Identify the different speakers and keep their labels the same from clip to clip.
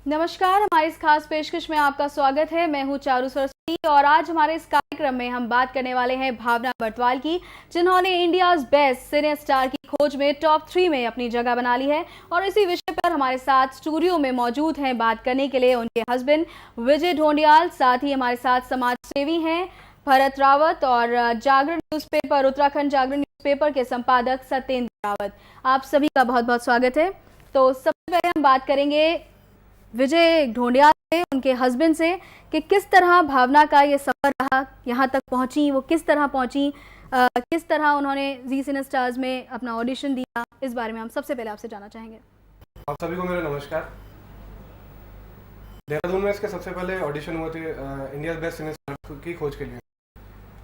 Speaker 1: नमस्कार, हमारी इस खास पेशकश में आपका स्वागत है। मैं हूं चारू सरस्वती और आज हमारे इस कार्यक्रम में हम बात करने वाले हैं भावना बटवाल की, जिन्होंने इंडियाज बेस्ट सिने स्टार की खोज में टॉप 3 में अपनी जगह बना ली है। और इसी विषय पर हमारे साथ स्टूडियो में मौजूद हैं बात करने के लिए उनके हस्बैंड विजय ढोंडियाल, साथ ही हमारे साथ समाज सेवी हैं भरत रावत और जागरण न्यूज़पेपर, उत्तराखंड जागरण न्यूज़पेपर के संपादक सत्येंद्र रावत। आप सभी का बहुत बहुत स्वागत है। तो सबसे पहले हम बात करेंगे विजय ढोंडियाल से, उनके हस्बैंड से, कि किस तरह भावना का ये सफर रहा, यहाँ तक पहुंची, वो किस तरह पहुंची, किस तरह उन्होंने जी सिने स्टार्स में अपना ऑडिशन दिया, इस बारे में हम सबसे पहले आपसे जानना चाहेंगे।
Speaker 2: आप सभी को मेरा नमस्कार। देहरादून में इसके सबसे पहले ऑडिशन हुए थे इंडिया बेस्ट सिने स्टार की खोज के लिए,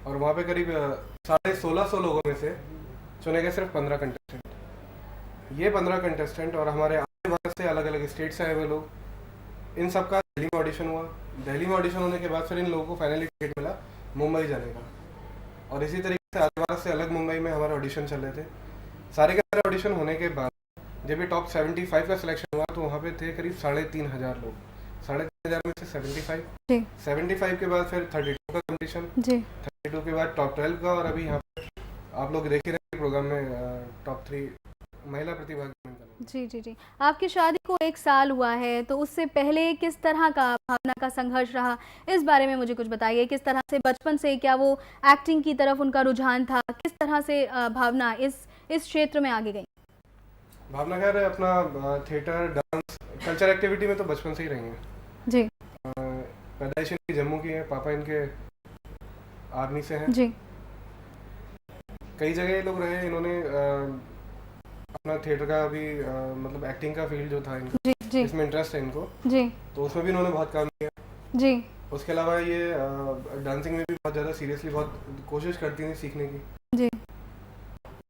Speaker 2: और वहाँ पे करीब 1650 लोगों में से चुने गए सिर्फ 15 कंटेस्टेंट। ये 15 कंटेस्टेंट और हमारे आगे भारत से अलग अलग स्टेट से आए हुए लोग, इन सब का दिल्ली में ऑडिशन हुआ। दिल्ली में ऑडिशन होने के बाद फिर इन लोगों को फाइनली टिकट मिला मुंबई जाने का, और इसी तरीके से आगे भारत से अलग मुंबई में हमारे ऑडिशन चल रहे थे। सारे के सारे ऑडिशन होने के बाद जब ये टॉप 75 का सिलेक्शन हुआ तो वहाँ पे थे करीब 3500 लोग। 3500 में से 75 के बाद फिर 32 का कंपटीशन, 32 के बाद टॉप 12 का, और अभी यहाँ पे आप लोग देख ही रहे प्रोग्राम में टॉप 3 महिला प्रतिभागी।
Speaker 1: जी जी जी, आपकी शादी को 1 साल हुआ है, तो उससे पहले किस तरह का भावना का संघर्ष रहा, इस बारे में मुझे कुछ बताइए। किस तरह से बचपन से क्या वो एक्टिंग की तरफ उनका रुझान था, किस तरह से भावना इस क्षेत्र में आगे गई?
Speaker 2: भावना खैर अपना थिएटर, डांस, कल्चर एक्टिविटी में तो बचपन से ही रही हैं
Speaker 1: जी।
Speaker 2: पैदाइश इनकी जम्मू की है, पापा इनके आर्मी से हैं
Speaker 1: जी।
Speaker 2: कई जगह ये लोग रहे। इन्होंने अपना थिएटर का भी मतलब एक्टिंग का फील्ड जो था इनको,
Speaker 1: जी जी,
Speaker 2: इसमें इंटरेस्ट है इनको,
Speaker 1: जी,
Speaker 2: तो उसमें भी इन्होंने बहुत काम किया।
Speaker 1: जी।
Speaker 2: उसके अलावा ये डांसिंग में भी बहुत ज़्यादा सीरियसली बहुत कोशिश करती थी सीखने की।
Speaker 1: जी।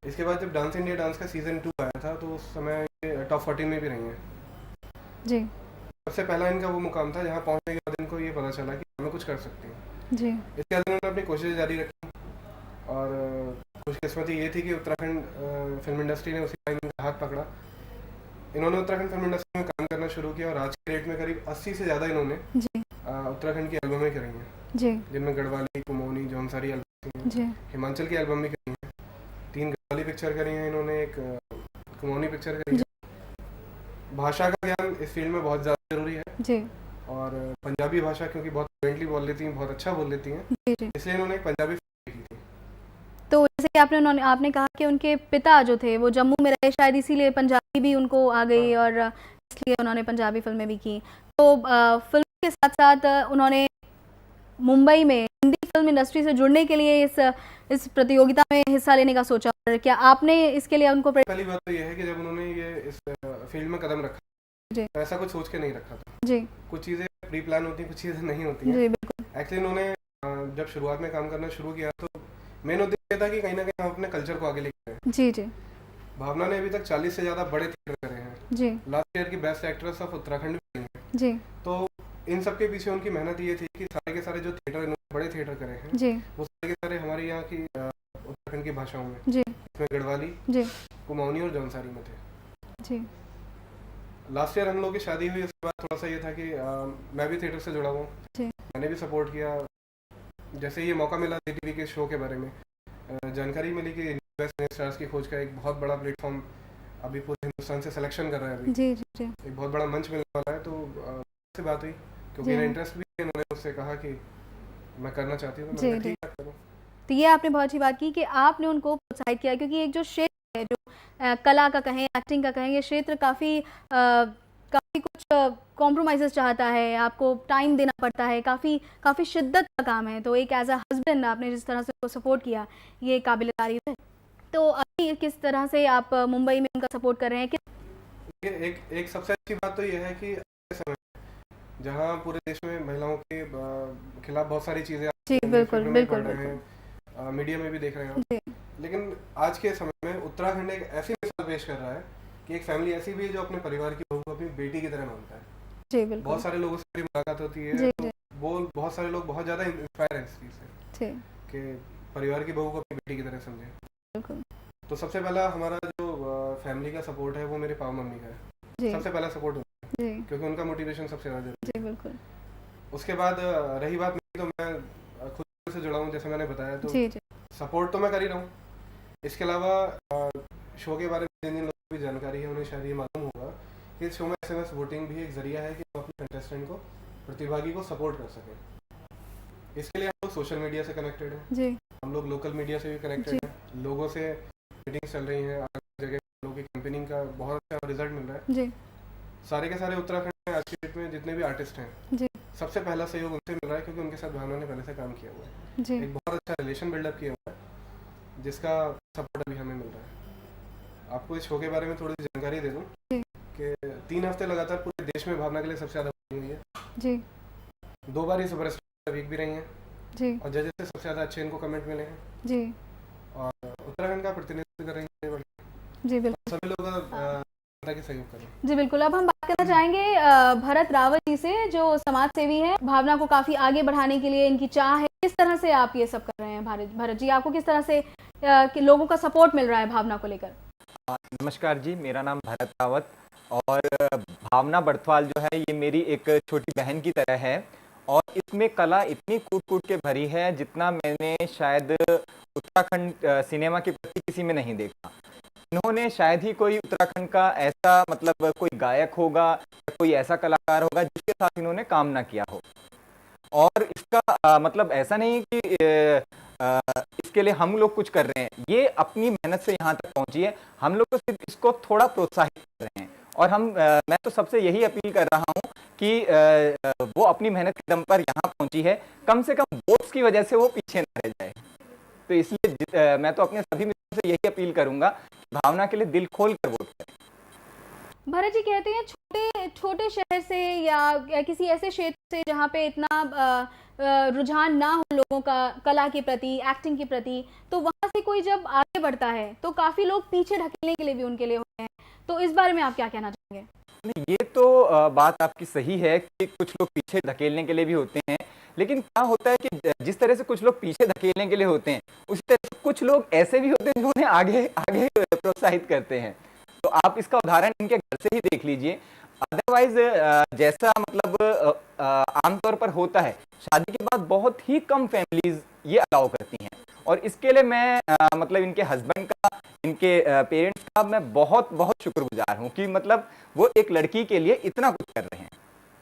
Speaker 2: इसके बाद जब डांस इंडिया डांस का सीजन 2 आया था तो उस समय ये टॉप 14 में भी रही हैं।
Speaker 1: जी।
Speaker 2: सबसे पहला इनका वो मुकाम था जहाँ पहुँचने के बाद इनको ये पता चला कि हमें कुछ कर सकते हैं।
Speaker 1: जी।
Speaker 2: इसके बाद इन्होंने अपनी कोशिश जारी रखी, और खुशकिस्मती ये थी कि उत्तराखंड फिल्म इंडस्ट्री ने उसी टाइम इनका हाथ पकड़ा। इन्होंने उत्तराखंड फिल्म इंडस्ट्री में काम करना शुरू किया, और आज के डेट में करीब 80 से ज़्यादा इन्होंने उत्तराखंड की एल्बमें करी हैं, जिनमें गढ़वाली, कुमौनी, जौनसारी एल्बम करी हैं, हिमाचल की एल्बम भी करी हैं, 3 गढ़वाली पिक्चर करी हैं इन्होंने, एक कुमौनी पिक्चर करी है। भाषा का ज्ञान इस फील्ड में बहुत ज़्यादा जरूरी है
Speaker 1: जी।
Speaker 2: और पंजाबी भाषा क्योंकि बहुत फ्लुएंटली बोल लेती हैं, बहुत अच्छा बोल लेती हैं, इसलिए इन्होंने एक पंजाबी फिल्म की थी।
Speaker 1: तो जैसे आपने कहा कि उनके पिता जो थे वो जम्मू में रहे, शायद इसीलिए पंजाबी भी उनको आ गई, और इसलिए उन्होंने पंजाबी फिल्में भी की। तो फिल्म के साथ साथ उन्होंने मुंबई में हिंदी फिल्म इंडस्ट्री से जुड़ने के लिए इस प्रतियोगिता में हिस्सा लेने का सोचा, और क्या आपने इसके लिए उनको
Speaker 2: पहली बात तो ये है कि जब उन्होंने ये इस फील्ड में कदम रखा
Speaker 1: जी,
Speaker 2: तो ऐसा कुछ सोच के नहीं रखा था
Speaker 1: जी।
Speaker 2: कुछ चीज़ें प्री प्लान होती हैं, कुछ चीज़ें नहीं होती हैं।
Speaker 1: जी बिल्कुल।
Speaker 2: एक्चुअली उन्होंने जब शुरुआत में काम करना शुरू किया तो मेन उद्देश्य था कि कहीं ना कहीं हम अपने कल्चर को आगे लेके जाएं।
Speaker 1: जी जी।
Speaker 2: भावना ने अभी तक 40 से ज़्यादा बड़े थिएटर करे हैं
Speaker 1: जी।
Speaker 2: लास्ट ईयर की बेस्ट एक्ट्रेस ऑफ उत्तराखंड भी रही हैं
Speaker 1: जी।
Speaker 2: तो इन सब के पीछे उनकी मेहनत ये थी कि सारे के सारे जो थिएटर इन्होंने बड़े थिएटर करे हैं
Speaker 1: जी,
Speaker 2: वो सारे के सारे हमारे यहाँ की उत्तराखंड की भाषाओं में,
Speaker 1: जी,
Speaker 2: इसमें गढ़वाली,
Speaker 1: जी,
Speaker 2: कुमाऊनी और जौनसारी में थे।
Speaker 1: जी।
Speaker 2: लास्ट ईयर हम लोग की शादी हुई, उसके बाद थोड़ा सा ये था कि मैं भी थिएटर से जुड़ा हुआ,
Speaker 1: जी।
Speaker 2: मैंने भी सपोर्ट किया। जैसे ये मौका मिला टीवी के शो के बारे में जानकारी मिली कि बेस्ट स्टार्स की खोज का एक बहुत बड़ा प्लेटफॉर्म अभी पूरे हिंदुस्तान से सिलेक्शन कर रहा है अभी,
Speaker 1: जी, जी, जी।
Speaker 2: एक बहुत बड़ा मंच मिलने वाला है, तो से बात हुई क्योंकि मेरा इंटरेस्ट भी है, इन्होंने मुझसे कहा कि मैं करना चाहती हूँ, तो मैंने ठीक है करो।
Speaker 1: तो ये आपने बहुत अच्छी बात की कि आपने उनको प्रोत्साहित किया, क्योंकि एक जो क्षेत्र है, जो कला का कहें, एक्टिंग का कहें, ये क्षेत्र काफ़ी कुछ कॉम्प्रोमाइज़ेस चाहता है, आपको टाइम देना पड़ता है, काफ़ी शिद्दत का काम है। तो एक एज अ हस्बैंड आपने जिस तरह से उनको सपोर्ट किया, ये काबिल तारीफ है। तो अभी किस तरह से आप मुंबई में उनका सपोर्ट कर रहे हैं?
Speaker 2: एक सबसे अच्छी बात तो ये है कि समय जहाँ पूरे देश में महिलाओं के खिलाफ बहुत सारी चीज़ें
Speaker 1: बिल्कुल बिल्कुल
Speaker 2: मीडिया में भी देख रहे हैं, लेकिन आज के समय में उत्तराखंड एक ऐसी मिसाल पेश कर रहा है कि एक फैमिली ऐसी भी है जो अपने परिवार की बहू को अपनी बेटी की तरह मानता है।
Speaker 1: जी बिल्कुल।
Speaker 2: बहुत सारे लोगों से मेरी मुलाकात होती है, तो वो बहुत सारे लोग बहुत ज़्यादा इंस्पायर हैं इस चीज़ से कि परिवार की बहू को अपनी बेटी की तरह समझे।
Speaker 1: बिल्कुल।
Speaker 2: तो सबसे पहला हमारा जो फैमिली का सपोर्ट है वो मेरे पापा मम्मी का है, सबसे पहला सपोर्ट होता है।
Speaker 1: जी
Speaker 2: क्योंकि उनका मोटिवेशन सबसे ज़्यादा जरूरी
Speaker 1: जी बिल्कुल।
Speaker 2: है। उसके बाद रही बात मेरी, तो मैं खुद से जुड़ा हूँ जैसे मैंने बताया, तो
Speaker 1: जी जी
Speaker 2: सपोर्ट तो मैं कर ही रहा हूँ। इसके अलावा शो के बारे में जिन जिन लोगों को भी जानकारी है उन्हें शायद ये मालूम होगा कि इस शो में SMS वोटिंग भी एक जरिया है कि हम अपने कंटेस्टेंट को, प्रतिभागी को सपोर्ट कर सकें। इसके लिए हम लोग सोशल मीडिया से कनेक्टेड हैं,
Speaker 1: जी
Speaker 2: हम लोग लोकल मीडिया से भी
Speaker 1: जी
Speaker 2: कनेक्टेड हैं, लोगों से मीटिंग्स चल रही हैं, अलग जगह लोगों की कैंपेनिंग का बहुत अच्छा रिजल्ट मिल रहा है।
Speaker 1: जी
Speaker 2: सारे के सारे उत्तराखंड में आज की डेट में जितने भी आर्टिस्ट हैं,
Speaker 1: जी
Speaker 2: सबसे पहला सहयोग उनसे मिल रहा है, क्योंकि उनके साथ भावना ने पहले से काम किया हुआ है,
Speaker 1: जी
Speaker 2: एक बहुत अच्छा रिलेशन बिल्डअप किया हुआ है, जिसका सपोर्ट अभी हमें मिल रहा है। आपको इस शो के बारे में थोड़ी सी जानकारी दे दूं
Speaker 1: जी
Speaker 2: कि 3 हफ्ते लगातार पूरे देश में भावना के लिए सबसे ज़्यादा वोटिंग हुई है।
Speaker 1: जी
Speaker 2: 2 बार ये सुपरस्टार वीक भी रही हैं,
Speaker 1: जी
Speaker 2: और जजेस से सबसे ज़्यादा अच्छे इनको कमेंट मिले हैं,
Speaker 1: जी
Speaker 2: और उत्तराखंड का प्रतिनिधित्व कर रही है।
Speaker 1: जी बिल्कुल।
Speaker 2: सभी लोग जनता के सहयोग करें।
Speaker 1: जी बिल्कुल। अब हम बात करना चाहेंगे भरत रावत जी से, जो समाज सेवी हैं, भावना को काफी आगे बढ़ाने के लिए इनकी चाह है। किस तरह से आप ये सब कर रहे हैं भरत जी? आपको किस तरह से कि लोगों का सपोर्ट मिल रहा है भावना को लेकर?
Speaker 3: नमस्कार जी, मेरा नाम भरत रावत, और भावना बड़थवाल जो है ये मेरी एक छोटी बहन की तरह है, और इसमें कला इतनी कूट कूट के भरी है जितना मैंने शायद उत्तराखंड सिनेमा के प्रति किसी में नहीं देखा। इन्होंने शायद ही कोई उत्तराखंड का ऐसा मतलब कोई गायक होगा या कोई ऐसा कलाकार होगा जिसके साथ इन्होंने काम ना किया हो। और इसका मतलब ऐसा नहीं कि इसके लिए हम लोग कुछ कर रहे हैं, ये अपनी मेहनत से यहाँ तक पहुंची है, हम लोग तो सिर्फ इसको थोड़ा प्रोत्साहित कर रहे हैं। और मैं तो सबसे यही अपील कर रहा हूँ कि वो अपनी मेहनत के दम पर यहाँ पहुंची है, कम से कम वोट्स की वजह से वो पीछे न रह जाए। तो इसलिए मैं तो अपने सभी मित्रों से यही अपील करूंगा, भावना के लिए दिल खोल कर वोट करें।
Speaker 1: भरत जी कहते हैं छोटे छोटे शहर से या किसी ऐसे क्षेत्र से जहाँ पे इतना रुझान ना हो लोगों का कला के प्रति, एक्टिंग के प्रति, तो वहां से कोई जब आगे बढ़ता है तो काफी लोग पीछे ढकेलने के लिए भी उनके लिए होते हैं। तो इस बारे में आप क्या कहना चाहेंगे?
Speaker 3: नहीं, ये तो बात आपकी सही है कि कुछ लोग पीछे धकेलने के लिए भी होते हैं, लेकिन क्या होता है कि जिस तरह से कुछ लोग पीछे धकेलने के लिए होते हैं, उसी तरह से कुछ लोग ऐसे भी होते हैं जो उन्हें आगे आगे प्रोत्साहित करते हैं। तो आप इसका उदाहरण इनके घर से ही देख लीजिए। अदरवाइज जैसा मतलब आमतौर पर होता है, शादी के बाद बहुत ही कम फैमिलीज ये अलाउ करती हैं, और इसके लिए मैं मतलब इनके हस्बैंड का, इनके पेरेंट्स का मैं बहुत बहुत शुक्रगुजार हूँ कि मतलब वो एक लड़की के लिए इतना कुछ कर रहे हैं।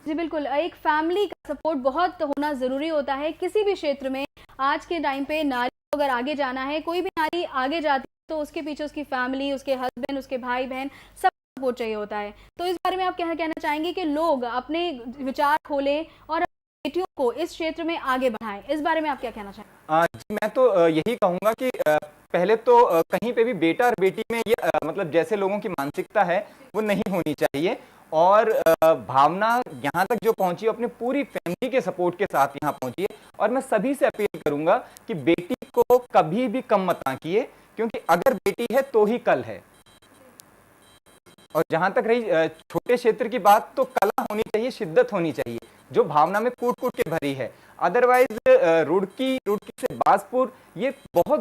Speaker 1: जी बिल्कुल। एक फैमिली का सपोर्ट बहुत होना ज़रूरी होता है किसी भी क्षेत्र में। आज के टाइम पे नारी को अगर आगे जाना है, कोई भी नारी आगे जाती है तो उसके पीछे उसकी फैमिली, उसके हस्बैंड, उसके भाई बहन, सब सपोर्ट चाहिए होता है। तो इस बारे में आप क्या कहना चाहेंगे कि लोग अपने विचार खोलें और बेटियों को इस क्षेत्र में आगे बढ़ाएं? इस बारे में आप क्या कहना चाहेंगे?
Speaker 3: जी, मैं तो यही कहूंगा कि पहले तो कहीं पे भी बेटा और बेटी में ये मतलब जैसे लोगों की मानसिकता है वो नहीं होनी चाहिए, और भावना यहाँ तक जो पहुंची है अपनी पूरी फैमिली के सपोर्ट के साथ यहाँ पहुंची है। और मैं सभी से अपील करूंगा कि बेटी को कभी भी कम मत आंकिए, क्योंकि अगर बेटी है तो ही कल है। और जहां तक रही छोटे क्षेत्र की बात, तो कला होनी चाहिए, शिद्दत होनी चाहिए, जो भावना में कूट कूट के भरी है। अदरवाइज रुड़की से बाजपुर ये बहुत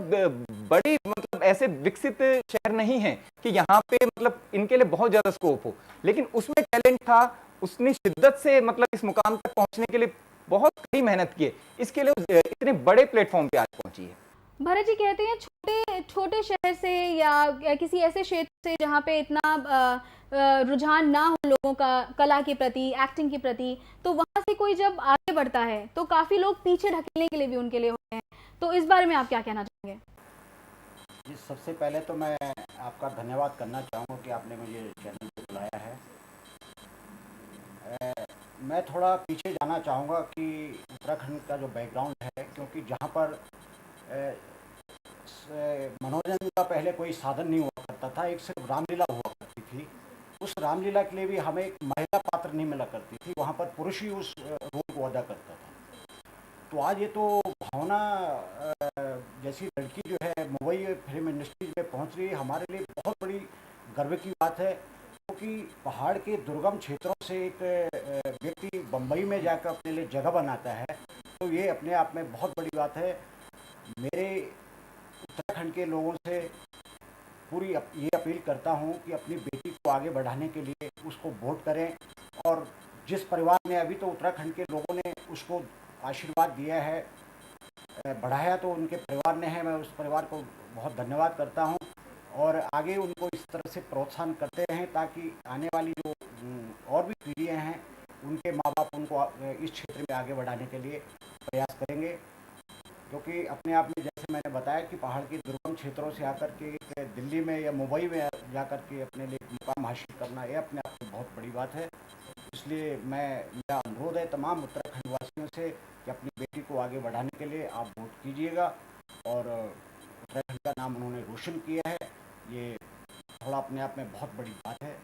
Speaker 3: बड़ी मतलब ऐसे विकसित शहर नहीं है कि यहाँ पे मतलब इनके लिए बहुत ज्यादा स्कोप हो, लेकिन उसमें टैलेंट था, उसने शिद्दत से मतलब इस मुकाम तक पहुंचने के लिए बहुत कड़ी मेहनत की है, इसके लिए इतने बड़े प्लेटफॉर्म पे आज पहुंची है।
Speaker 1: भरत जी कहते हैं छोटे छोटे शहर से या किसी ऐसे क्षेत्र से जहाँ पे इतना रुझान ना हो लोगों का कला के प्रति, एक्टिंग के प्रति, तो वहां से कोई जब आगे बढ़ता है तो काफी लोग पीछे ढकेलने के लिए भी उनके लिए होते हैं। तो इस बारे में आप क्या कहना चाहेंगे?
Speaker 4: जी, सबसे पहले तो मैं आपका धन्यवाद करना चाहूँगा कि आपने मुझे चैनल पे बुलाया है। मैं थोड़ा पीछे जाना चाहूँगा कि उत्तराखंड का जो बैकग्राउंड है, क्योंकि जहाँ पर मनोरंजन का पहले कोई साधन नहीं हुआ करता था, एक सिर्फ रामलीला हुआ करती थी। उस रामलीला के लिए भी हमें एक महिला पात्र नहीं मिला करती थी, वहाँ पर पुरुष ही उस रोल को अदा करता था। तो आज ये तो भावना जैसी लड़की जो है मुंबई फिल्म इंडस्ट्री में पहुँच रही है, हमारे लिए बहुत बड़ी गर्व की बात है, क्योंकि पहाड़ के दुर्गम क्षेत्रों से एक व्यक्ति बम्बई में जाकर अपने लिए जगह बनाता है, तो ये अपने आप में बहुत बड़ी बात है। मेरे उत्तराखंड के लोगों से पूरी ये अपील करता हूँ कि अपनी बेटी को आगे बढ़ाने के लिए उसको वोट करें, और जिस परिवार ने अभी तो उत्तराखंड के लोगों ने उसको आशीर्वाद दिया है, बढ़ाया तो उनके परिवार ने है। मैं उस परिवार को बहुत धन्यवाद करता हूं और आगे उनको इस तरह से प्रोत्साहन करते रहें ताकि आने वाली जो और भी पीढ़ियां हैं उनके माँ बाप उनको इस क्षेत्र में आगे बढ़ाने के लिए प्रयास करेंगे। क्योंकि अपने आप में जैसे मैंने बताया कि पहाड़ के दुर्गम क्षेत्रों से आकर के दिल्ली में या मुंबई में जाकर के अपने लिए मुकाम हासिल करना ये अपने आप में बहुत बड़ी बात है। इसलिए मेरा अनुरोध है तमाम उत्तराखंड वासियों से कि अपनी बेटी को आगे बढ़ाने के लिए आप वोट कीजिएगा। और उत्तराखंड का नाम उन्होंने रोशन किया है, ये थोड़ा अपने आप में बहुत बड़ी बात है।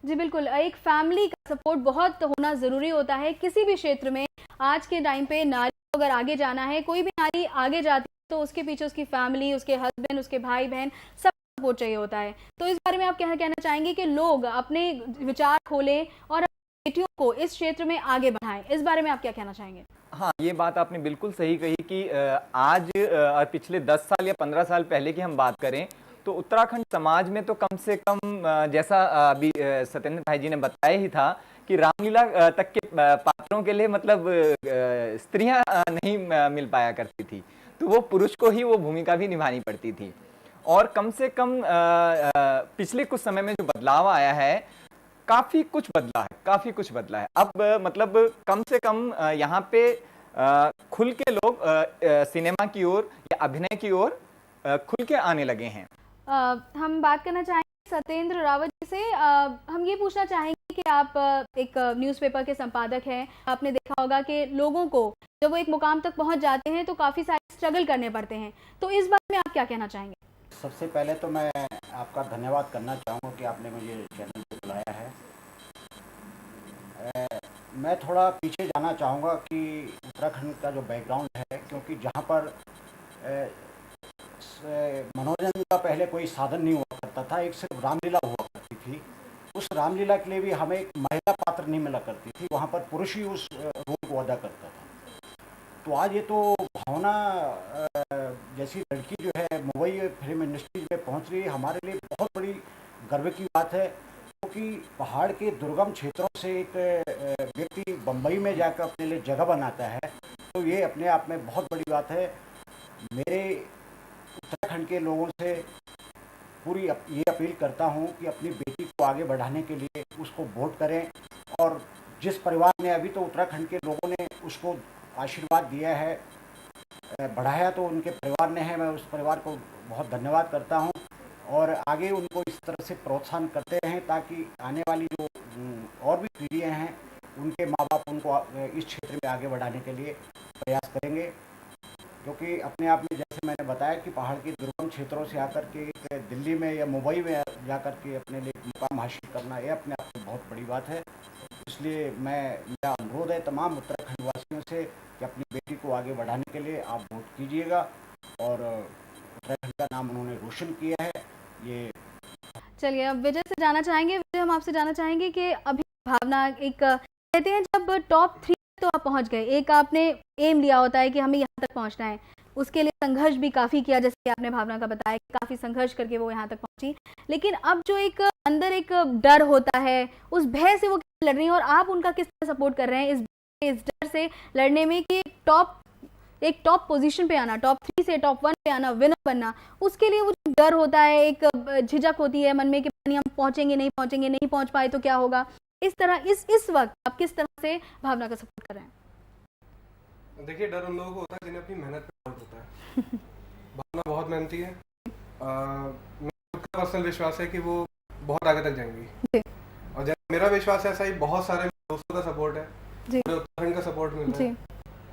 Speaker 1: जी बिल्कुल, एक फैमिली का सपोर्ट बहुत होना ज़रूरी होता है किसी भी क्षेत्र में। आज के टाइम पे नारी को अगर आगे जाना है, कोई भी नारी आगे जाती है तो उसके पीछे उसकी फैमिली, उसके हस्बैंड, उसके भाई बहन सब सपोर्ट चाहिए होता है। तो इस बारे में आप क्या कहना चाहेंगे कि लोग अपने विचार खोलें और बेटियों को इस क्षेत्र में आगे बढ़ाएं? इस बारे में आप क्या कहना चाहेंगे?
Speaker 3: हाँ, ये बात आपने बिल्कुल सही कही कि आज और पिछले 10 साल या 15 साल पहले की हम बात करें तो उत्तराखंड समाज में तो कम से कम जैसा अभी सत्येंद्र भाई जी ने बताया ही था कि रामलीला तक के पात्रों के लिए मतलब स्त्रियां नहीं मिल पाया करती थी, तो वो पुरुष को ही वो भूमिका भी निभानी पड़ती थी। और कम से कम पिछले कुछ समय में जो बदलाव आया है, काफी कुछ बदला है। अब मतलब कम से कम यहाँ पे खुल के लोग सिनेमा की ओर या अभिनय की ओर खुल के आने लगे हैं।
Speaker 1: हम बात करना चाहेंगे सत्येंद्र रावत जी से। हम ये पूछना चाहेंगे कि आप एक न्यूज़पेपर के संपादक हैं। आपने देखा होगा कि लोगों को जब वो एक मुकाम तक पहुंच जाते हैं तो काफ़ी सारे स्ट्रगल करने पड़ते हैं, तो इस बारे में आप क्या कहना चाहेंगे?
Speaker 4: सबसे पहले तो मैं आपका धन्यवाद करना चाहूँगा कि आपने मुझे चैनल पर बुलाया है। मैं थोड़ा पीछे जाना चाहूँगा कि उत्तराखंड का जो बैकग्राउंड है, क्योंकि जहाँ पर मनोरंजन का पहले कोई साधन नहीं हुआ करता था, एक सिर्फ रामलीला हुआ करती थी। उस रामलीला के लिए भी हमें एक महिला पात्र नहीं मिला करती थी, वहाँ पर पुरुष ही उस रोल को अदा करता था। तो आज ये तो भावना जैसी लड़की जो है मुंबई फिल्म इंडस्ट्री में पहुँच रही है, हमारे लिए बहुत बड़ी गर्व की बात है। क्योंकि पहाड़ के दुर्गम क्षेत्रों से एक व्यक्ति बम्बई में जाकर अपने लिए जगह बनाता है, तो ये अपने आप में बहुत बड़ी बात है। मेरे उत्तराखंड के लोगों से पूरी ये अपील करता हूँ कि अपनी बेटी को आगे बढ़ाने के लिए उसको वोट करें। और जिस परिवार ने अभी तो उत्तराखंड के लोगों ने उसको आशीर्वाद दिया है, बढ़ाया तो उनके परिवार ने है। मैं उस परिवार को बहुत धन्यवाद करता हूँ और आगे उनको इस तरह से प्रोत्साहन करते रहें ताकि आने वाली जो और भी पीढ़ियाँ हैं उनके माँ बाप उनको इस क्षेत्र में आगे बढ़ाने के लिए प्रयास करेंगे। क्योंकि अपने आप में जैसे मैंने बताया कि पहाड़ के दुर्गम क्षेत्रों से आकर के दिल्ली में या मुंबई में जाकर के अपने लिए मुकाम हासिल करना ये अपने आप में बहुत बड़ी बात है। इसलिए मेरा अनुरोध है तमाम उत्तराखंड वासियों से कि अपनी बेटी को आगे बढ़ाने के लिए आप वोट कीजिएगा। और उत्तराखंड का नाम उन्होंने रोशन किया है, ये।
Speaker 1: चलिए, अब विजय से जाना चाहेंगे। विजय, हम आपसे जानना चाहेंगे कि अभी भावना, एक कहते हैं जब टॉप 3 तो आप पहुंच गए, एक आपने एम लिया होता है कि हमें यहाँ तक पहुंचना है, उसके लिए संघर्ष भी काफ़ी किया, जैसे कि आपने भावना का बताया कि काफ़ी संघर्ष करके वो यहाँ तक पहुंची। लेकिन अब जो एक अंदर एक डर होता है, उस भय से वो कैसे लड़ रही हैं और आप उनका किस तरह सपोर्ट कर रहे हैं इस डर से लड़ने में कि एक टॉप पोजीशन पे आना, टॉप 3 से टॉप 1 पे आना, विनर बनना, उसके लिए वो जो डर होता है, एक झिझक होती है मन में कि हम पहुंचेंगे, नहीं पहुंच पाए तो क्या होगा। इस तरह इस वक्त आप किस तरह से भावना का सपोर्ट कर रहे हैं?
Speaker 2: देखिए, डर उन लोगों को होता है जिन्हें अपनी मेहनत पे डाउट होता है। भावना बहुत मेहनती है। मेरा पर्सनल विश्वास है कि वो बहुत आगे तक जाएंगी। और जैसे मेरा विश्वास है, ऐसा ही बहुत सारे दोस्तों का सपोर्ट है, पूरे उत्तराखंड का सपोर्ट मिल रहा है।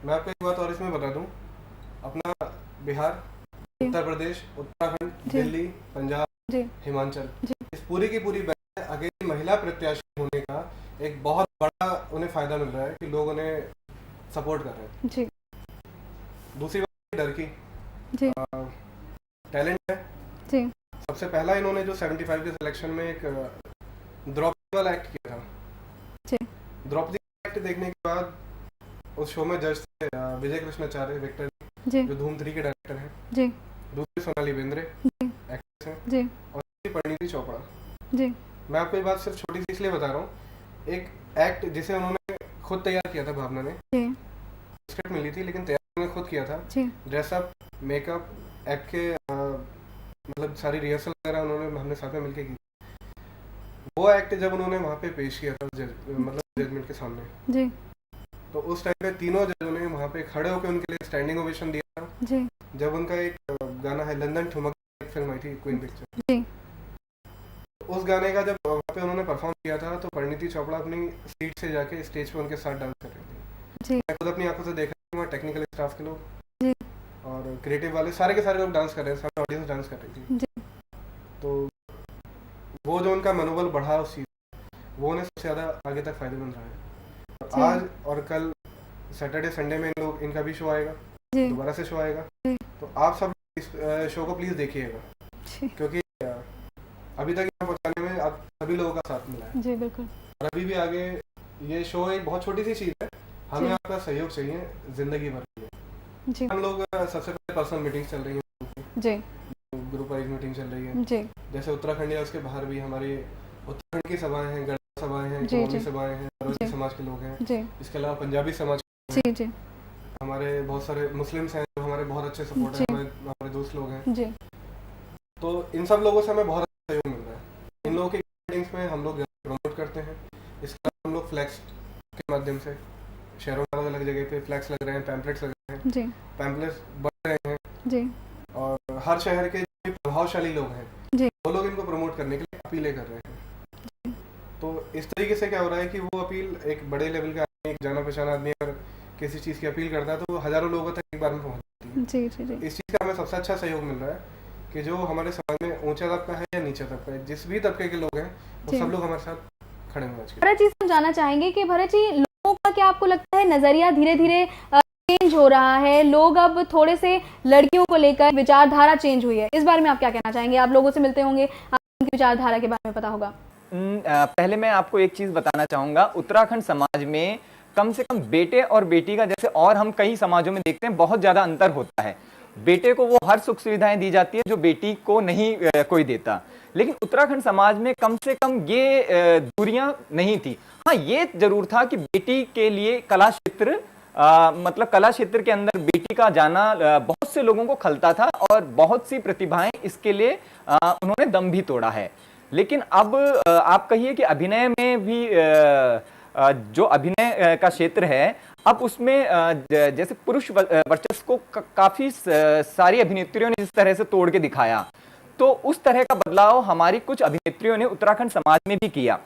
Speaker 2: मैं आपको एक बात और इसमें बता दूं, अपना बिहार, उत्तर प्रदेश, उत्तराखंड, दिल्ली, पंजाब, हिमाचल, इस पूरी की पूरी अकेली महिला प्रत्याशी होने का एक बहुत बड़ा उन्हें फायदा मिल रहा है कि लोग उन्हें सपोर्ट कर रहे हैं। जी। दूसरी बात डर की, टैलेंट है। जी। सबसे पहला इन्होंने जो 75 के सिलेक्शन में एक द्रौपदी वाला एक्ट किया था। जी। द्रौपदी एक्ट देखने के बाद उस शो में जज थे विजय कृष्णाचार्य विक्टर, जो धूम 3 के डायरेक्टर हैं। जी। दूसरी सोनाली बेंद्रे एक्ट्रेस हैं। जी। और तीसरी परिणीति चोपड़ा। जी। मैं आपको ये बात सिर्फ छोटी सी इसलिए बता रहा हूँ एक एक्ट जिसे उन्होंने खुद तैयार किया था, भावना ने
Speaker 1: जी
Speaker 2: स्क्रिप्ट मिली थी लेकिन तैयार उन्होंने खुद किया था।
Speaker 1: जी
Speaker 2: ड्रेसअप, मेकअप, एक्ट के मतलब सारी रिहर्सल वगैरह उन्होंने हमने साथ में मिलके की। वो एक्ट जब उन्होंने वहाँ पे पेश किया था मतलब जजमेंट के सामने,
Speaker 1: जी
Speaker 2: तो उस टाइम पे तीनों जजों ने वहाँ पे खड़े होकर उनके लिए स्टैंडिंग ओवेशन दिया था।
Speaker 1: जी
Speaker 2: जब उनका एक गाना है लंदन ठुमक, एक फिल्म आई थी क्वीन पिक्चर,
Speaker 1: जी
Speaker 2: उस गाने का जब वहाँ पे उन्होंने परफॉर्म किया था तो परिणीति चोपड़ा अपनी सीट से जाके स्टेज पे उनके साथ डांस कर रही थी।
Speaker 1: जी
Speaker 2: मैं खुद अपनी आंखों से देखा, वहाँ टेक्निकल स्टाफ के लोग
Speaker 1: जी
Speaker 2: और क्रिएटिव वाले सारे के सारे लोग डांस कर रहे हैं, सारे ऑडियंस डांस कर रही थी।
Speaker 1: जी
Speaker 2: तो वो जो उनका मनोबल बढ़ा उस चीज़, वो उन्हें सबसे ज़्यादा आगे तक फायदेमंद रहा है।
Speaker 1: जी।
Speaker 2: आज और कल सैटरडे संडे में इनका भी शो आएगा,
Speaker 1: जी
Speaker 2: दोबारा से शो आएगा,
Speaker 1: जी।
Speaker 2: तो आप सब इस शो को प्लीज़ देखिएगा,
Speaker 1: जी
Speaker 2: क्योंकि अभी तक यहाँ पहुँचाने में आप सभी लोगों का साथ मिला है
Speaker 1: जी बिल्कुल
Speaker 2: और अभी भी आगे। ये शो एक बहुत छोटी सी चीज़ है, हमें
Speaker 1: जी।
Speaker 2: आपका सहयोग चाहिए ज़िंदगी भर के लिए।
Speaker 1: जी
Speaker 2: हम लोग सबसे पहले पर्सनल मीटिंग्स चल रही हैं,
Speaker 1: जी
Speaker 2: ग्रुप वाइज मीटिंग चल रही है।
Speaker 1: जी
Speaker 2: जैसे उत्तराखंड या उसके बाहर भी हमारी उत्तराखंड की सभाएं हैं, गढ़ सभाएं हैं,
Speaker 1: जी,
Speaker 2: कुमाऊनी
Speaker 1: जी।
Speaker 2: सभाएं हैं, बरोची
Speaker 1: जी।
Speaker 2: समाज के लोग हैं।
Speaker 1: जी
Speaker 2: इसके अलावा पंजाबी समाज के
Speaker 1: जी जी
Speaker 2: हमारे बहुत सारे मुस्लिम्स हैं जो हमारे बहुत अच्छे सपोर्टर
Speaker 1: जी।
Speaker 2: हैं, हमारे दोस्त लोग हैं।
Speaker 1: जी
Speaker 2: तो इन सब लोगों से हमें बहुत अच्छा सहयोग मिल रहा है। इन लोगों की मीटिंग्स में हम लोग प्रमोट करते हैं। इसके अलावा हम लोग फ्लैक्स के माध्यम से शहरों में अलग अलग जगह पे फ्लैक्स लग रहे हैं, पैम्पलेट्स लग रहे हैं,
Speaker 1: जी
Speaker 2: पैम्पलेट्स बढ़ रहे हैं
Speaker 1: जी
Speaker 2: और हर शहर के जो भी प्रभावशाली लोग हैं
Speaker 1: जी।
Speaker 2: वो लोग इनको प्रमोट करने के लिए अपीलें कर रहे हैं। तो इस तरीके से क्या हो रहा है कि वो अपील एक बड़े लेवल का आदमी, एक जाना पहचाना आदमी अगर किसी चीज़ की अपील करता है तो वो हज़ारों लोगों तक एक बार में पहुँच जाती है।
Speaker 1: जी जी जी
Speaker 2: इस चीज़ का हमें सबसे अच्छा सहयोग मिल रहा है कि जो हमारे समाज में ऊंचा तबका है या नीचा तबका है, जिस भी तबके के लोग हैं वो
Speaker 1: जी।
Speaker 2: सब लोग हमारे साथ खड़े हुए आज के।
Speaker 1: भरत जी से हम जानना चाहेंगे कि भरत जी, लोगों का क्या आपको लगता है नजरिया धीरे धीरे चेंज हो रहा है? लोग अब थोड़े से लड़कियों को लेकर विचारधारा चेंज हुई है, इस बारे में आप क्या कहना चाहेंगे? आप लोगों से मिलते होंगे, आपको उनकी विचारधारा के बारे में पता होगा।
Speaker 3: पहले मैं आपको एक चीज बताना चाहूंगा। उत्तराखंड समाज में कम से कम बेटे और बेटी का, जैसे और हम कई समाजों में देखते हैं, बहुत ज्यादा अंतर होता है। बेटे को वो हर सुख सुविधाएं दी जाती है जो बेटी को नहीं कोई देता, लेकिन उत्तराखंड समाज में कम से कम ये दूरियां नहीं थी। हाँ, ये जरूर था कि बेटी के लिए कला क्षेत्र मतलब कला क्षेत्र के अंदर बेटी का जाना बहुत से लोगों को खलता था और बहुत सी प्रतिभाएं इसके लिए उन्होंने दम भी तोड़ा है। लेकिन अब आप कहिए कि अभिनय में भी जो अभिनय का क्षेत्र है, अब उसमें जैसे पुरुष वर्चस्व को काफी सारी अभिनेत्रियों ने जिस तरह से तोड़ के दिखाया, तो उस तरह का बदलाव हमारी कुछ अभिनेत्रियों ने उत्तराखंड समाज में भी किया।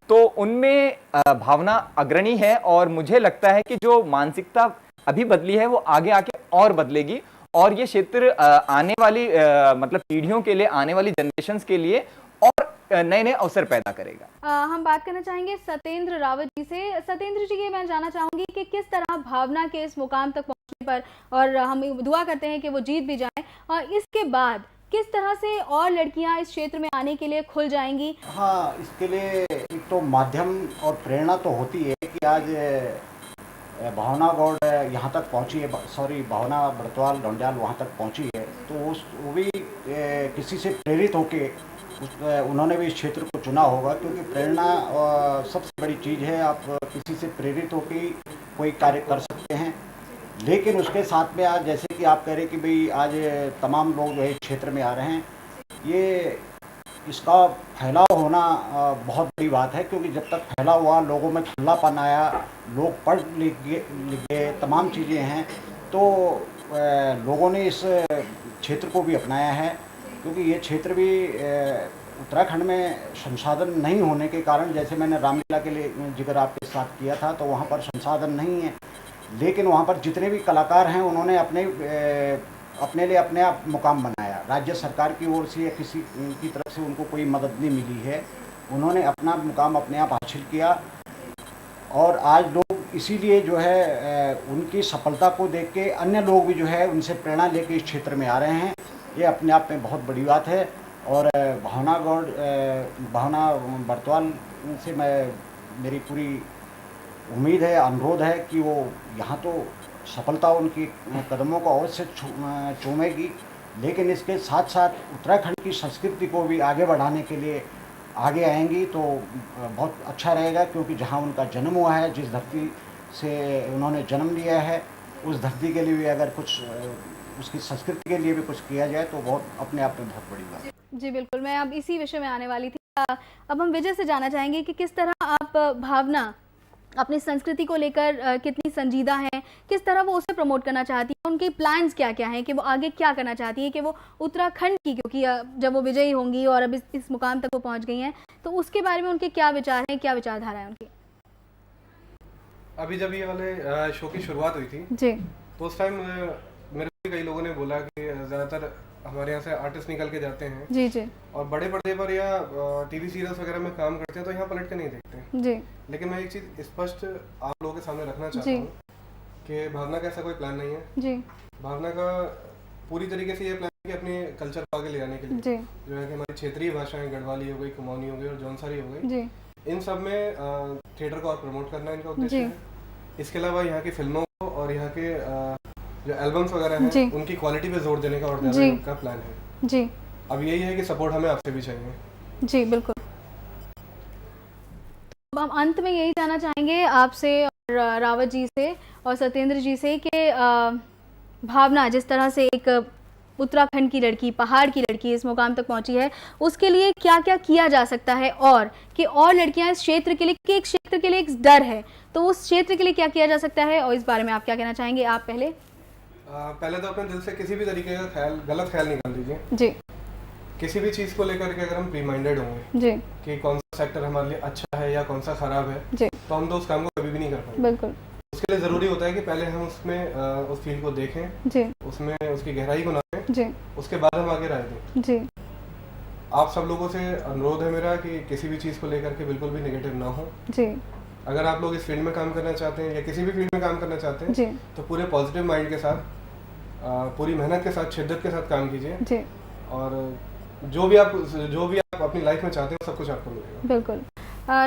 Speaker 3: तो उनमें भावना अग्रणी है और मुझे लगता है कि जो मानसिकता अभी बदली है वो आगे आके और बदलेगी और ये क्षेत्र आने वाली मतलब पीढ़ियों के लिए, आने वाली जनरेशंस के लिए और नए नए अवसर पैदा करेगा।
Speaker 1: हम बात करना चाहेंगे सत्येंद्र रावत जी से। सत्येंद्र जी, ये मैं जानना चाहूंगी कि किस तरह भावना के इस मुकाम तक पहुंचने पर, और हम दुआ करते हैं कि वो जीत भी जाएं, और इसके बाद किस तरह से और लड़कियां इस क्षेत्र में आने के लिए खुल जाएंगी?
Speaker 4: हाँ, इसके लिए एक तो माध्यम और प्रेरणा तो होती है कि आज भावना गौड़ यहाँ तक पहुँची है, सॉरी भावना बर्तवाल ढोंडियाल वहाँ तक पहुँची है, तो वो भी किसी से प्रेरित होके उन्होंने भी इस क्षेत्र को चुना होगा, क्योंकि प्रेरणा सबसे बड़ी चीज़ है। आप किसी से प्रेरित होकर कोई कार्य कर सकते हैं, लेकिन उसके साथ में आज जैसे कि आप कह रहे कि भाई आज तमाम लोग जो है इस क्षेत्र में आ रहे हैं, ये इसका फैलाव होना बहुत बड़ी बात है, क्योंकि जब तक फैला हुआ, लोगों में खुलापन आया, लोग पढ़ लिख गए, तमाम चीज़ें हैं, तो लोगों ने इस क्षेत्र को भी अपनाया है। क्योंकि ये क्षेत्र भी उत्तराखंड में संसाधन नहीं होने के कारण, जैसे मैंने रामलीला के लिए जिक्र आपके साथ किया था, तो वहाँ पर संसाधन नहीं है, लेकिन वहाँ पर जितने भी कलाकार हैं उन्होंने अपने लिए अपने आप मुकाम बनाया। राज्य सरकार की ओर से या किसी की तरफ से उनको कोई मदद नहीं मिली है, उन्होंने अपना मुकाम अपने आप हासिल किया। और आज लोग इसीलिए जो है उनकी सफलता को देख के अन्य लोग भी जो है उनसे प्रेरणा लेके इस क्षेत्र में आ रहे हैं। ये अपने आप में बहुत बड़ी बात है। और भावना बर्तवाल से मेरी पूरी उम्मीद है, अनुरोध है कि वो यहाँ तो सफलता उनकी कदमों को अवश्य चूमेगी, लेकिन इसके साथ साथ उत्तराखंड की संस्कृति को भी आगे बढ़ाने के लिए आगे आएंगी तो बहुत अच्छा रहेगा, क्योंकि जहाँ उनका जन्म हुआ है, जिस धरती से उन्होंने जन्म लिया है, उस धरती के लिए भी अगर कुछ उसकी संस्कृति के लिए भी कुछ किया जाए तो बहुत अपने आप में बहुत बड़ी बात है।
Speaker 1: जी बिल्कुल, मैं अब इसी विषय में आने वाली थी। अब हम विजय से जानना चाहेंगे कि किस तरह आप भावना अपनी संस्कृति को लेकर कितनी संजीदा हैं, किस तरह वो उसे प्रमोट करना चाहती है, उनके प्लान्स क्या क्या हैं कि वो आगे क्या करना चाहती है कि वो उत्तराखंड की, क्योंकि जब वो विजयी होंगी और अब इस मुकाम तक वो पहुंच गई हैं, तो उसके बारे में उनके क्या विचार हैं, क्या विचारधारा है उनकी?
Speaker 2: अभी जब ये वाले शो की शुरुआत हुई थी
Speaker 1: जी
Speaker 2: तो उस टाइम मेरे को कई लोगों ने बोला कि ज़्यादातर हमारे यहाँ से आर्टिस्ट निकल के जाते हैं
Speaker 1: जी जी
Speaker 2: और बड़े पर्दे पर या टीवी सीरियल्स वगैरह में काम करते हैं तो यहाँ पलट के नहीं देखते।
Speaker 1: जी
Speaker 2: लेकिन मैं एक चीज़ स्पष्ट आप लोगों के सामने रखना चाहता
Speaker 1: जी।
Speaker 2: हूँ कि भावना का ऐसा कोई प्लान नहीं है।
Speaker 1: जी
Speaker 2: भावना का पूरी तरीके से ये प्लान है कि अपने कल्चर को आगे ले जाने के लिए
Speaker 1: जी
Speaker 2: जो है कि हमारी क्षेत्रीय भाषाएं गढ़वाली हो गई, कुमाऊनी हो गई और जौनसारी हो गई,
Speaker 1: जी
Speaker 2: इन सब में थिएटर को और प्रमोट करना इनका उद्देश्य
Speaker 1: जी।
Speaker 2: है। इसके अलावा यहाँ की फिल्मों को और यहाँ के जो एल्बम्स वगैरह
Speaker 1: जी।
Speaker 2: हैं उनकी क्वालिटी पे जोर देने का और ज़्यादा
Speaker 1: जी।
Speaker 2: इनका प्लान है।
Speaker 1: जी
Speaker 2: अब यही है कि सपोर्ट हमें आपसे भी चाहिए।
Speaker 1: जी बिल्कुल। तो हम अंत में यही जानना चाहेंगे आपसे और रावत जी से और सत्येंद्र जी से कि भावना जिस तरह से एक उत्तराखंड की लड़की, पहाड़ की लड़की इस मुकाम तक पहुंची है, उसके लिए क्या क्या किया जा सकता है और कि और लड़कियां इस क्षेत्र के लिए, कि एक क्षेत्र के लिए एक डर है, तो उस क्षेत्र के लिए क्या किया जा सकता है और इस बारे में आप क्या कहना चाहेंगे? आप पहले।
Speaker 2: पहले तो अपने दिल से किसी भी तरीके का ख्याल, गलत ख्याल निकाल दीजिए।
Speaker 1: जी
Speaker 2: किसी भी चीज़ को लेकर के अगर हम प्री माइंडेड होंगे
Speaker 1: जी
Speaker 2: कि कौन सा सेक्टर हमारे लिए अच्छा है या कौन सा खराब है,
Speaker 1: जी
Speaker 2: तो हम तो उस काम को कभी भी नहीं कर पाएंगे।
Speaker 1: बिल्कुल।
Speaker 2: उसके लिए ज़रूरी होता है कि पहले हम उसमें उस फील्ड को देखें,
Speaker 1: जी
Speaker 2: उसमें उसकी गहराई को नापें,
Speaker 1: जी
Speaker 2: उसके बाद हम आगे राय दें।
Speaker 1: जी
Speaker 2: आप सब लोगों से अनुरोध है मेरा कि किसी भी चीज़ को लेकर के बिल्कुल भी नेगेटिव ना हो।
Speaker 1: जी
Speaker 2: अगर आप लोग इस फील्ड में काम करना चाहते हैं या किसी भी फील्ड में काम करना चाहते हैं
Speaker 1: जी
Speaker 2: तो पूरे पॉजिटिव माइंड के साथ, पूरी मेहनत के साथ, शिद्दत के साथ काम कीजिए
Speaker 1: जी
Speaker 2: और जो भी आप अपनी लाइफ में चाहते हैं सब कुछ आपको मिलेगा।
Speaker 1: बिल्कुल।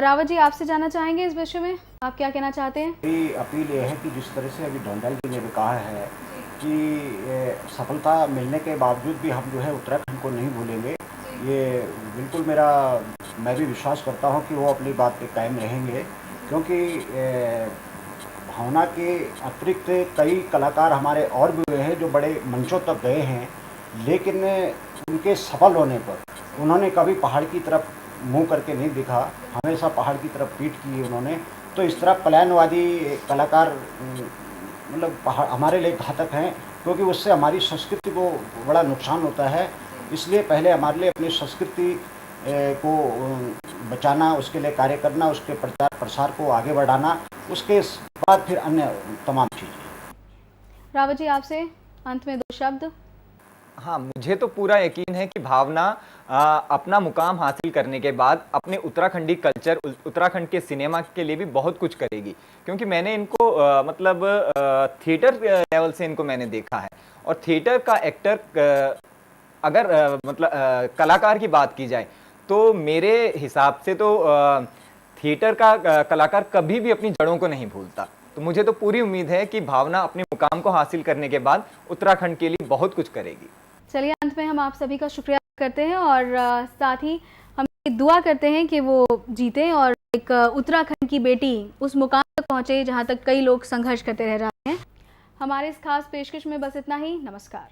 Speaker 1: रावत जी, आपसे जानना चाहेंगे इस विषय में, आप क्या कहना चाहते हैं?
Speaker 4: मेरी अपील ये है कि जिस तरह से अभी ढोंडल जी ने भी कहा है कि सफलता मिलने के बावजूद भी हम जो है उत्तराखंड को नहीं भूलेंगे, ये बिल्कुल मैं भी विश्वास करता हूँ कि वो अपनी बात पे कायम रहेंगे, क्योंकि भावना के अतिरिक्त कई कलाकार हमारे और भी हुए हैं जो बड़े मंचों तक गए हैं, लेकिन उनके सफल होने पर उन्होंने कभी पहाड़ की तरफ मुंह करके नहीं दिखा, हमेशा पहाड़ की तरफ पीठ की उन्होंने। तो इस तरह प्लानवादी कलाकार मतलब पहाड़ हमारे लिए घातक हैं, क्योंकि उससे हमारी संस्कृति को बड़ा नुकसान होता है। इसलिए पहले हमारे लिए अपनी संस्कृति को बचाना, उसके लिए कार्य करना, उसके प्रचार प्रसार को आगे बढ़ाना, उसके बाद फिर अन्य तमाम चीज़ें।
Speaker 1: रावत जी, आपसे अंत में 2 शब्द।
Speaker 3: हाँ, मुझे तो पूरा यकीन है कि भावना अपना मुकाम हासिल करने के बाद अपने उत्तराखंडी कल्चर, उत्तराखंड के सिनेमा के लिए भी बहुत कुछ करेगी, क्योंकि मैंने इनको मतलब थिएटर लेवल से इनको मैंने देखा है। और थिएटर का एक्टर अगर मतलब कलाकार की बात की जाए तो मेरे हिसाब से तो थिएटर का कलाकार कभी भी अपनी जड़ों को नहीं भूलता। तो मुझे तो पूरी उम्मीद है कि भावना अपने मुकाम को हासिल करने के बाद उत्तराखंड के लिए बहुत कुछ करेगी।
Speaker 1: चलिए, अंत में हम आप सभी का शुक्रिया करते हैं और साथ ही हम दुआ करते हैं कि वो जीते और एक उत्तराखंड की बेटी उस मुकाम तक पहुंचे जहां तक कई लोग संघर्ष करते रह जाते हैं। हमारे इस खास पेशकश में बस इतना ही। नमस्कार।